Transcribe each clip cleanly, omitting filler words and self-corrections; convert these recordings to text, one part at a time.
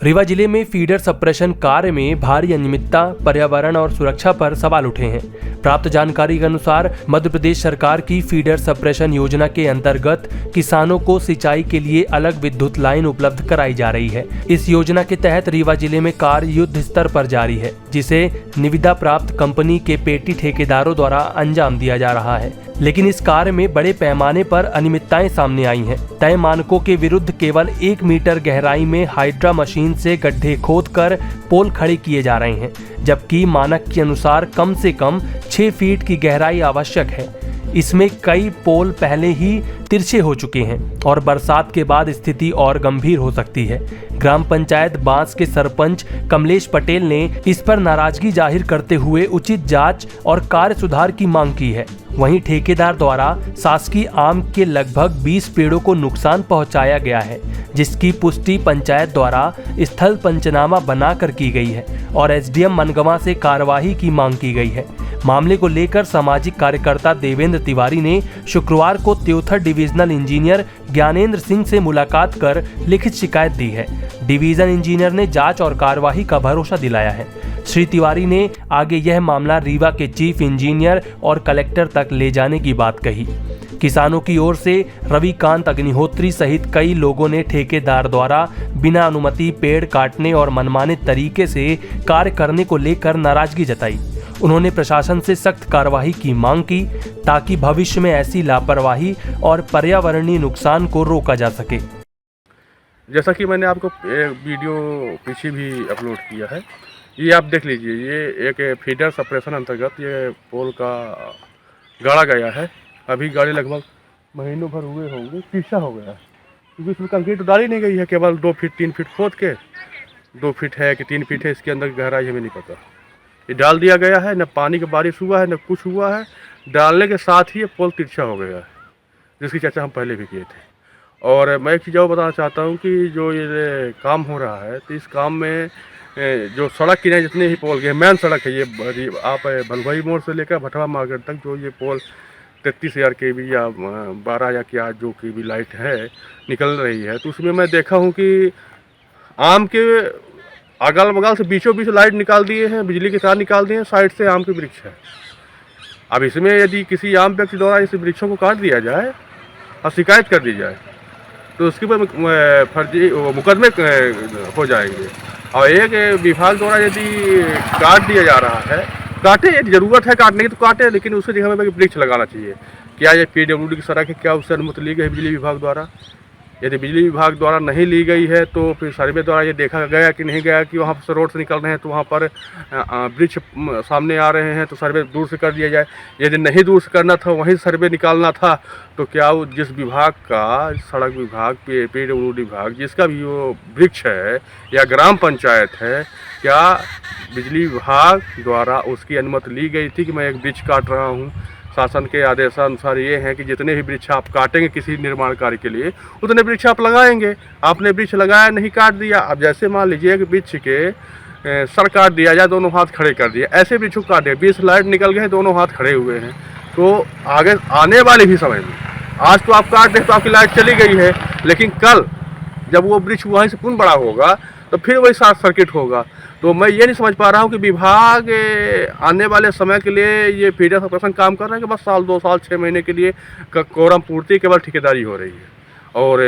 रीवा जिले में feeder suppression कार्य में भारी अनियमितता, पर्यावरण और सुरक्षा पर सवाल उठे हैं। प्राप्त जानकारी के अनुसार मध्य प्रदेश सरकार की फीडर सप्रेशन योजना के अंतर्गत किसानों को सिंचाई के लिए अलग विद्युत लाइन उपलब्ध कराई जा रही है। इस योजना के तहत रीवा जिले में कार्य युद्ध स्तर पर जारी है, जिसे निविदा प्राप्त कंपनी के पेटी ठेकेदारों द्वारा अंजाम दिया जा रहा है। लेकिन इस कार्य में बड़े पैमाने पर अनियमितताएं सामने आई हैं। तय मानकों के विरुद्ध केवल 1 मीटर गहराई में हाइड्रा मशीन से गड्ढे खोदकर पोल खड़े किए जा रहे हैं, जबकि मानक के अनुसार कम से कम 6 फीट की गहराई आवश्यक है। इसमें कई पोल पहले ही तिरछे हो चुके हैं और बरसात के बाद स्थिति और गंभीर हो सकती है। ग्राम पंचायत बांस के सरपंच कमलेश पटेल ने इस पर नाराजगी जाहिर करते हुए उचित जांच और कार्य सुधार की मांग की है। वहीं ठेकेदार द्वारा शासकीय आम के लगभग 20 पेड़ों को नुकसान पहुंचाया गया है, जिसकी पुष्टि पंचायत द्वारा स्थल पंचनामा बनाकर की गई है और एसडीएम मनगवा से कार्यवाही की मांग की गई है। मामले को लेकर सामाजिक कार्यकर्ता देवेंद्र तिवारी ने शुक्रवार को त्योथर डिविजनल इंजीनियर ज्ञानेंद्र सिंह से मुलाकात कर लिखित शिकायत दी है। डिवीजन इंजीनियर ने जांच और कार्यवाही का भरोसा दिलाया है। श्री तिवारी ने आगे यह मामला रीवा के चीफ इंजीनियर और कलेक्टर तक ले जाने की बात कही। किसानों की ओर से रविकांत अग्निहोत्री सहित कई लोगों ने ठेकेदार द्वारा बिना अनुमति पेड़ काटने और मनमाने तरीके से कार्य करने को लेकर नाराजगी जताई। उन्होंने प्रशासन से सख्त कार्रवाई की मांग की, ताकि भविष्य में ऐसी लापरवाही और पर्यावरणीय नुकसान को रोका जा सके। जैसा कि मैंने आपको वीडियो पीछे भी अपलोड किया है, ये आप देख लीजिए। ये एक फीडर सप्रेशन अंतर्गत ये पोल का गाड़ा गया है। अभी गाड़ी लगभग महीनों भर हुए होंगे, पीछा हो गया है, क्योंकि इसमें कंक्रीट डाली नहीं गई है। केवल 2 फीट 3 फीट खोद के 2 फीट है कि 3 फीट है, इसके अंदर गहराई हमें नहीं पता। ये डाल दिया गया है, न पानी की बारिश हुआ है न कुछ हुआ है। डालने के साथ ही ये पोल तिरछा हो गया है, जिसकी चर्चा हम पहले भी किए थे। और मैं एक चीज़ और बताना चाहता हूँ कि जो ये काम हो रहा है, तो इस काम में जो सड़क किनारे जितने ही पोल गए, मेन सड़क है ये, आप भलवाई मोड़ से लेकर भटवा मार्केट तक जो ये पोल 33,000 kV या 12 या क्या जो kV लाइट है निकल रही है, तो उसमें मैं देखा हूँ कि आम के अगल बगल से बीचों बीच लाइट निकाल दिए हैं, बिजली के तार निकाल दिए हैं, साइड से आम के वृक्ष है। अब इसमें यदि किसी आम व्यक्ति द्वारा इस वृक्षों को काट दिया जाए और शिकायत कर दी जाए, तो उसके ऊपर फर्जी मुकदमे हो जाएंगे। और एक विभाग द्वारा यदि काट दिया जा रहा है, काटे, यदि ज़रूरत है काटने की तो काटे, लेकिन उसकी जगह में वृक्ष लगाना चाहिए। क्या ये PWD की सड़क है, क्या उससे अनुमति ली गई है बिजली विभाग द्वारा? यदि बिजली विभाग द्वारा नहीं ली गई है, तो फिर सर्वे द्वारा ये देखा गया कि नहीं गया कि वहाँ से रोड से निकल रहे हैं तो वहाँ पर वृक्ष सामने आ रहे हैं, तो सर्वे दूर से कर दिया जाए। यदि नहीं दूर से करना था, वहीं सर्वे निकालना था, तो क्या वो जिस विभाग का, सड़क विभाग, PWD विभाग, जिसका भी वो वृक्ष है या ग्राम पंचायत है, क्या बिजली विभाग द्वारा उसकी अनुमति ली गई थी कि मैं एक वृक्ष काट रहा हूँ? शासन के आदेशानुसार ये है कि जितने भी वृक्ष आप काटेंगे किसी निर्माण कार्य के लिए, उतने वृक्ष आप लगाएंगे। आपने वृक्ष लगाया नहीं, काट दिया। अब जैसे मान लीजिए कि वृक्ष के सर काट दिया जाए, दोनों हाथ खड़े कर दिए, ऐसे वृक्षों को काटे, 20 लाइट निकल गए, दोनों हाथ खड़े हुए हैं, तो आगे आने वाले भी समय में, आज तो आप काट दें तो आपकी लाइट चली गई है, लेकिन कल जब वो वृक्ष वहीं से पुनः बड़ा होगा तो फिर वही शॉर्ट सर्किट होगा। तो मैं ये नहीं समझ पा रहा हूँ कि विभाग आने वाले समय के लिए ये फीडर सप्रेशन काम कर रहे हैं कि बस साल 2 साल 6 महीने के लिए कोरम पूर्ति केवल ठेकेदारी हो रही है और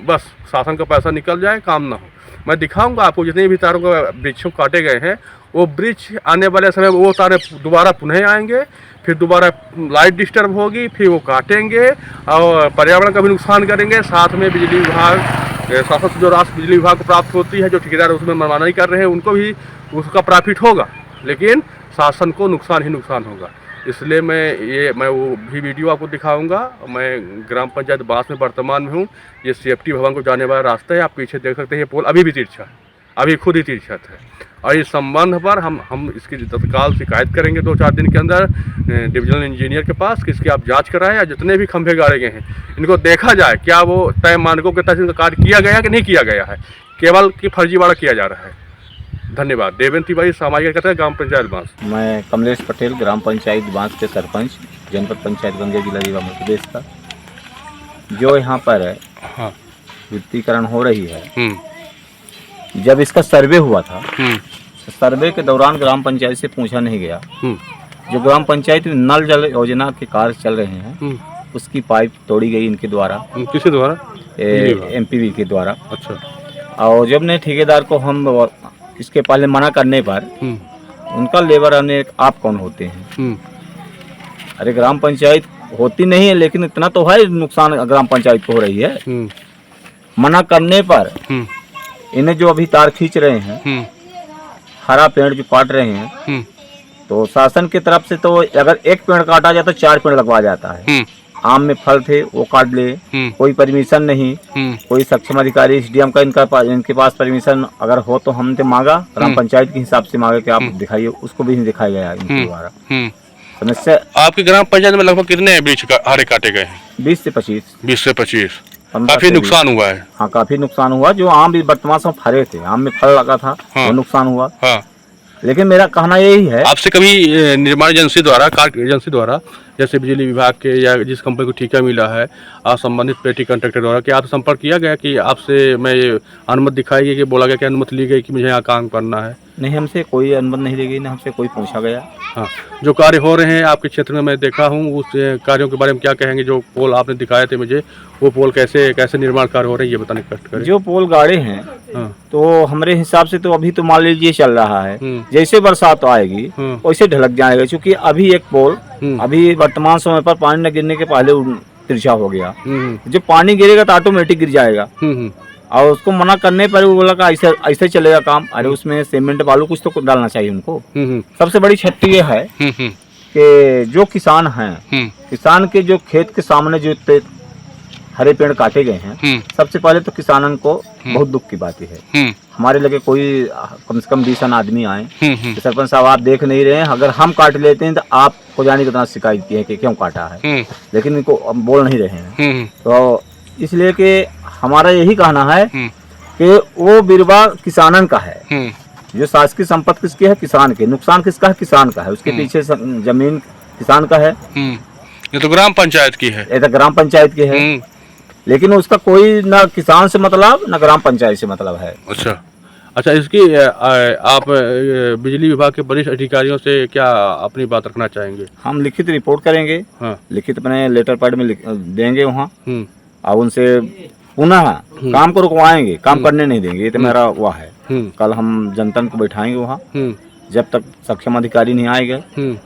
बस शासन का पैसा निकल जाए, काम ना हो। मैं दिखाऊंगा आपको जितने भी तारों का वृक्षों काटे गए हैं, वो वृक्ष आने वाले समय वो तारे दोबारा पुनः आएंगे, फिर दोबारा लाइट डिस्टर्ब होगी, फिर वो काटेंगे और पर्यावरण का भी नुकसान करेंगे। साथ में बिजली विभाग, शासन से जो राशि बिजली विभाग को प्राप्त होती है, जो ठेकेदार उसमें मनमानी कर रहे हैं, उनको भी उसका प्रॉफिट होगा, लेकिन शासन को नुकसान ही नुकसान होगा। इसलिए मैं वो भी वीडियो आपको दिखाऊंगा। मैं ग्राम पंचायत बांस में वर्तमान में हूँ। ये सेफ्टी भवन को जाने वाला रास्ता है, आप पीछे देख सकते हैं। ये पोल अभी भी तिरछा है, अभी खुद ही तिरछा है। और इस संबंध पर हम इसकी तत्काल शिकायत करेंगे 2-4 दिन के अंदर डिविजनल इंजीनियर के पास कि इसकी आप जांच कराएं, या जितने भी खंभे गाड़े गए हैं इनको देखा जाए क्या वो तय मानकों के तहत इनका कार्य किया गया कि नहीं किया गया है, केवल कि फर्जीवाड़ा किया जा रहा है। धन्यवाद। देवेंद्र तिवारी, सामाजिक कार्यकर्ता, ग्राम पंचायत बांस। मैं कमलेश पटेल, ग्राम पंचायत बांस के सरपंच, जनपद पंचायत गंगे, जिला रीवा, मध्य प्रदेश का। जो यहाँ पर वित्तीकरण हो रही है, जब इसका सर्वे हुआ था, सर्वे के दौरान ग्राम पंचायत से पूछा नहीं गया। जो ग्राम पंचायत में नल जल योजना के कार्य चल रहे हैं, उसकी पाइप तोड़ी गई इनके द्वारा। किसके द्वारा? एमपीवी के द्वारा। अच्छा। और जब ने ठेकेदार को हम इसके पहले मना करने पर उनका लेबर ने आप कौन होते हैं? अरे ग्राम पंचायत होती नहीं है, लेकिन इतना तो है नुकसान ग्राम पंचायत को हो रही है। मना करने पर इन्हें जो अभी तार खींच रहे हैं, हरा पेड़ जो काट रहे हैं, तो शासन की तरफ से तो अगर एक पेड़ काटा जाए तो 4 पेड़ लगवा जाता है। आम में फल थे वो काट ले, कोई परमिशन नहीं, कोई सक्षम अधिकारी एसडीएम का इनके पास परमिशन अगर हो तो हमने मांगा, ग्राम पंचायत के हिसाब से मांगा कि आप दिखाइए, उसको भी नहीं दिखाया गया इनके द्वारा। समस्या आपकी ग्राम पंचायत में लगभग कितने वृक्ष हरे काटे गए हैं? 20 से 25। 20 से 25। काफी नुकसान हुआ है। हाँ, काफी नुकसान हुआ। जो आम भी वर्तमान समय हरे थे, आम में फल लगा था, वो नुकसान हुआ। लेकिन मेरा कहना यही है, आपसे कभी निर्माण एजेंसी द्वारा, कार्य एजेंसी द्वारा, जैसे बिजली विभाग के या जिस कंपनी को ठेका मिला है, आप संबंधित पेटी कॉन्ट्रैक्टर द्वारा क्या आप संपर्क किया गया कि आपसे मैं अनुमति दिखाई गई कि बोला गया कि अनुमति ली गई कि मुझे यहाँ काम करना है? नहीं, हमसे कोई अनुमति नहीं ली गई, ना हमसे कोई पूछा गया। हाँ, जो कार्य हो रहे हैं आपके क्षेत्र में मैं देखा हूँ, उस कार्यों के बारे में क्या कहेंगे? जो पोल आपने दिखाए थे मुझे, वो पोल कैसे निर्माण कार्य हो रहे हैं ये बताने की कष्ट करें। जो पोल गाड़े हैं, तो हमारे हिसाब से तो अभी तो मान लीजिए चल रहा है, जैसे बरसात आएगी वैसे ढलक जाएगा। क्योंकि अभी एक पोल अभी वर्तमान समय पर पानी न गिरने के पहले तिरछा हो गया। जब पानी गिरेगा तो ऑटोमेटिक गिर जाएगा। और उसको मना करने पर वो बोला कि ऐसे चलेगा काम। अरे उसमें सीमेंट बालू कुछ तो डालना चाहिए उनको। सबसे बड़ी क्षति ये है कि जो किसान हैं, किसान के जो खेत के सामने जो हरे पेड़ काटे गए हैं, सबसे पहले तो किसानन को बहुत दुख की बात है। हमारे लगे कोई कम से कम 20 आदमी आए कि सरपंच साहब आप देख नहीं रहे हैं, अगर हम काट लेते हैं तो आपको जाने कितना शिकायत की है कि क्यों काटा है, लेकिन इनको बोल नहीं रहे हैं। तो इसलिए कि हमारा यही कहना है कि वो बिरवा किसानन का है। जो शासकीय संपत्ति किसकी है? किसान के। नुकसान किसका है? किसान का है। उसके पीछे जमीन किसान का है। ये तो ग्राम पंचायत की है। ये तो ग्राम पंचायत की है, लेकिन उसका कोई ना किसान से मतलब ना ग्राम पंचायत से मतलब है। अच्छा, इसकी आप बिजली विभाग के वरिष्ठ अधिकारियों से क्या अपनी बात रखना चाहेंगे? हम लिखित रिपोर्ट करेंगे। लिखित अपने लेटर पैड में देंगे वहाँ, और उनसे पुनः काम को रुकवाएंगे, काम करने नहीं देंगे। ये तो मेरा वह है। कल हम जनता को बैठाएंगे वहाँ, जब तक सक्षम अधिकारी नहीं आएगा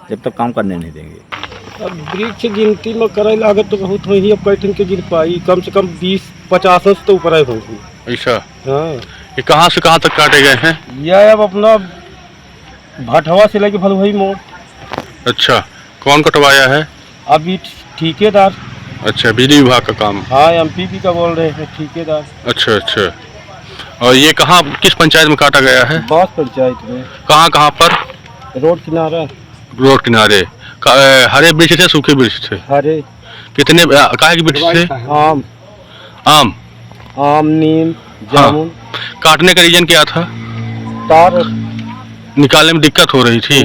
जब तक काम करने नहीं देंगे। अब वृक्ष गिनती में करे लागत तो बहुत हुई, अब कैठन के गिन पाई, कम से कम 20-50 से तो ऊपर होगी। ऐसा? हाँ। ये कहाँ से कहाँ तक काटे गए हैं? यह अब अपना भटवा से लेके भलुई मोड़। अच्छा, कौन कटवाया है? अभी ठेकेदार। अच्छा, बिजली विभाग का काम? हाँ, एमपीपी का बोल रहे हैं ठेकेदार। अच्छा। और ये कहाँ, किस पंचायत में काटा गया है? बांस पंचायत में। कहाँ पर? रोड किनारे। हरे वृक्ष थे, सूखे वृक्ष थे? हरे। कितने काहे के वृक्ष थे? आम, नीम, जामुन। काटने का रीजन क्या था? तार निकालने में दिक्कत हो रही थी।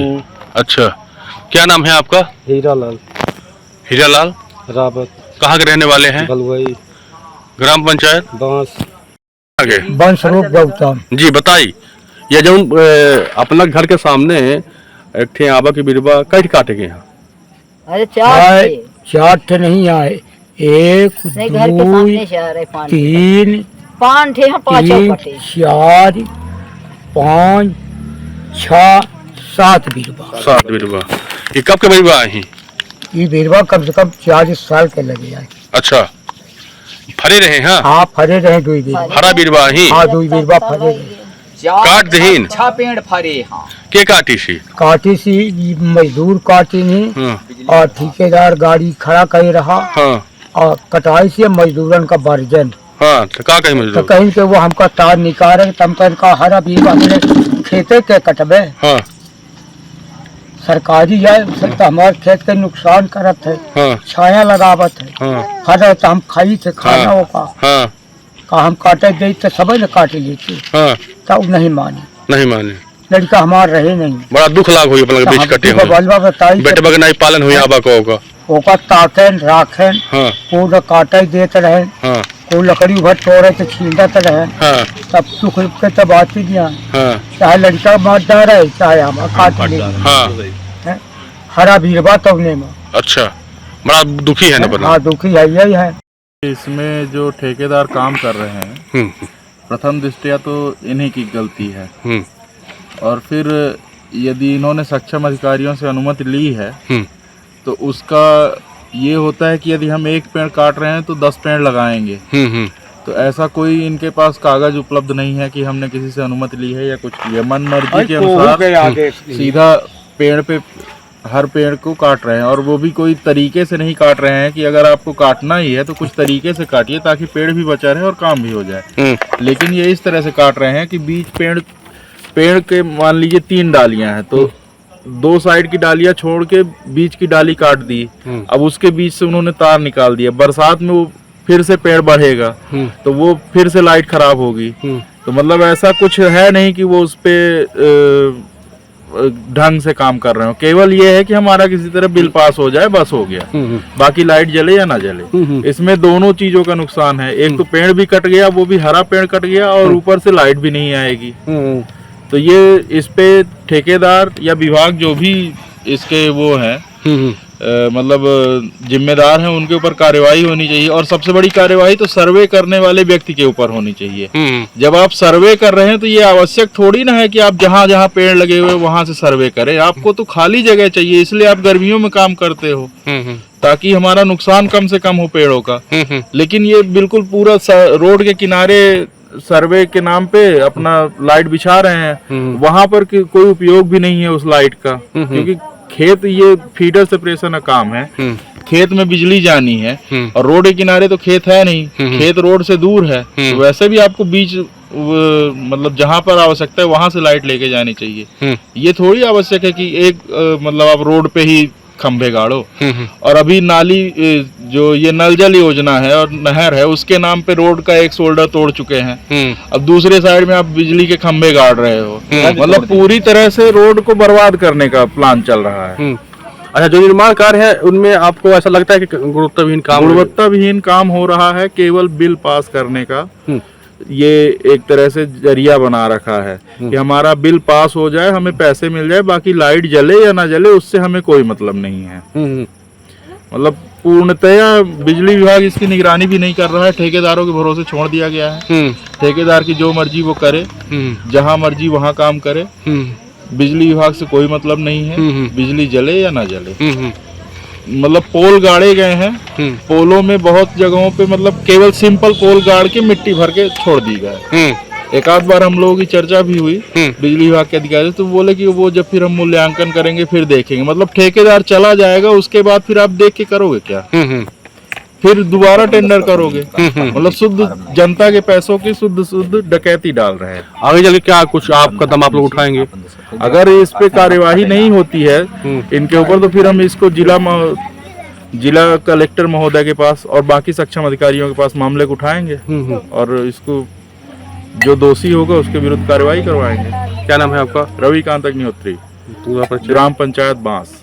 अच्छा, क्या नाम है आपका? हीरालाल रावत। कहाँ के रहने वाले हैं? भलुई। ग्राम पंचायत बांस। आगे वंशरूप गौतम जी। बताइए, ये जो अपना घर के सामने एक थे आबा की बिरवा कई काटे गए हैं? अरे 4 थे नहीं आए, 1 2 3 5 थे, 4 5 6 7 बिरवा। ये कब के बिरवा आई? ये बिरवा कम से कम 40 साल के लगे आए। अच्छा, फरे रहे हैं? हाँ, फरे रहे। 2 बिरवा हरा बिरवा ही? हाँ, 2 बिरवा फरे रहे। काट दहीन 6 पेड़ फरे। हाँ, के काटी सी मजदूर काटी नहीं, और ठेकेदार गाड़ी खड़ा कर रहा। और कटाई से मजदूरन का वर्जन। तो का कहीं मजदूर? तो कहीं के वो हमका तार निकाले, तम का हरा बिरवा मेरे खेते के कटबे। सरकारी जाए तो हमारे खेत के नुकसान करत है। छाया लगावत है। हरा तो हम खाई थे खाना होगा का हम काटे गई तो सब ने काटे लेते। तब नहीं माने लड़का हमारे रहे नहीं। बड़ा दुख लाग हुई अपना बीच कटे हुए बेटे बगन नहीं पालन हुई आबा को होगा। ताकन राखन पूरा काटे देते रहे। वो लकड़ी उभर तोड़े तो छींदा तो रहे, हाँ तब सुख के तब आती दिया, हाँ चाहे लड़का मार डाल रहे चाहे हम काट ले, हाँ हरा भीरवा तबने में। अच्छा, बड़ा दुखी है ना बना। हाँ दुखी है, यही है। इसमें जो ठेकेदार काम कर रहे हैं, प्रथम दृष्टया तो इन्हीं की गलती है, और फिर यदि इन्होंने सक्षम अधिकारियों से अनुमति ली है तो उसका ये होता है कि यदि हम एक पेड़ काट रहे हैं तो 10 पेड़ लगाएंगे। तो ऐसा कोई इनके पास कागज उपलब्ध नहीं है कि हमने किसी से अनुमति ली है या कुछ किया, मन मर्जी के अनुसार सीधा पेड़ पे हर पेड़ को काट रहे हैं, और वो भी कोई तरीके से नहीं काट रहे हैं कि अगर आपको काटना ही है तो कुछ तरीके से काटिए ताकि पेड़ भी बचा रहे और काम भी हो जाए। लेकिन ये इस तरह से काट रहे हैं कि बीच पेड़ के मान लीजिए 3 डालियां हैं, तो 2 साइड की डालियां छोड़ के बीच की डाली काट दी। अब उसके बीच से उन्होंने तार निकाल दिया, बरसात में वो फिर से पेड़ बढ़ेगा तो वो फिर से लाइट खराब होगी। तो मतलब ऐसा कुछ है नहीं कि वो उस पे ढंग से काम कर रहे हो, केवल ये है कि हमारा किसी तरह बिल पास हो जाए बस हो गया, बाकी लाइट जले या ना जले। इसमें दोनों चीजों का नुकसान है, एक तो पेड़ भी कट गया, वो भी हरा पेड़ कट गया, और ऊपर से लाइट भी नहीं आएगी। तो ये इस पे ठेकेदार या विभाग जो भी इसके वो हैं मतलब जिम्मेदार हैं, उनके ऊपर कार्यवाही होनी चाहिए, और सबसे बड़ी कार्यवाही तो सर्वे करने वाले व्यक्ति के ऊपर होनी चाहिए। जब आप सर्वे कर रहे हैं तो ये आवश्यक थोड़ी ना है कि आप जहाँ जहाँ पेड़ लगे हुए वहां से सर्वे करें, आपको तो खाली जगह चाहिए, इसलिए आप गर्मियों में काम करते हो ताकि हमारा नुकसान कम से कम हो पेड़ों का। लेकिन ये बिल्कुल पूरा रोड के किनारे सर्वे के नाम पे अपना लाइट बिछा रहे हैं, वहां पर कोई उपयोग भी नहीं है उस लाइट का, क्योंकि खेत ये फीडर सेपरेशन का काम है, खेत में बिजली जानी है, और रोड के किनारे तो खेत है नहीं, खेत रोड से दूर है, तो वैसे भी आपको बीच मतलब जहां पर आवश्यकता है वहां से लाइट लेके जानी चाहिए। ये थोड़ी आवश्यक है कि एक मतलब आप रोड पे ही खंभे गाड़ो। और अभी नाली जो ये नल जल योजना है और नहर है उसके नाम पे रोड का एक शोल्डर तोड़ चुके हैं, अब दूसरे साइड में आप बिजली के खंभे गाड़ रहे हो, मतलब पूरी तरह से रोड को बर्बाद करने का प्लान चल रहा है। अच्छा, जो निर्माण कार्य है उनमें आपको ऐसा लगता है कि गुणवत्ताविहीन काम हो रहा है, केवल बिल पास करने का ये एक तरह से जरिया बना रखा है कि हमारा बिल पास हो जाए, हमें पैसे मिल जाए, बाकी लाइट जले या ना जले उससे हमें कोई मतलब नहीं है। मतलब पूर्णतया बिजली विभाग इसकी निगरानी भी नहीं कर रहा है, ठेकेदारों के भरोसे छोड़ दिया गया है। ठेकेदार की जो मर्जी वो करे, जहां मर्जी वहां काम करे, बिजली विभाग से कोई मतलब नहीं है, बिजली जले या ना जले। मतलब पोल गाड़े गए हैं, पोलों में बहुत जगहों पे मतलब केवल सिंपल पोल गाड़ के मिट्टी भर के छोड़ दी गए। एक आध बार हम लोगों की चर्चा भी हुई बिजली विभाग के अधिकारी, तो बोले कि वो जब फिर हम मूल्यांकन करेंगे फिर देखेंगे। मतलब ठेकेदार चला जाएगा, उसके बाद फिर आप देख के करोगे क्या? फिर दोबारा टेंडर करोगे? मतलब शुद्ध जनता के पैसों की शुद्ध डकैती डाल रहे हैं। आगे चल के क्या कुछ आप कदम आप लोग उठाएंगे? अगर इस पे कार्यवाही नहीं होती है इनके ऊपर, तो फिर हम इसको जिला कलेक्टर महोदय के पास और बाकी सक्षम अधिकारियों के पास मामले को उठाएंगे और इसको जो दोषी होगा उसके विरुद्ध कार्यवाही करवाएंगे। क्या नाम है आपका? रविकांत अग्निहोत्री, पूरा परिचय? ग्राम पंचायत बांस।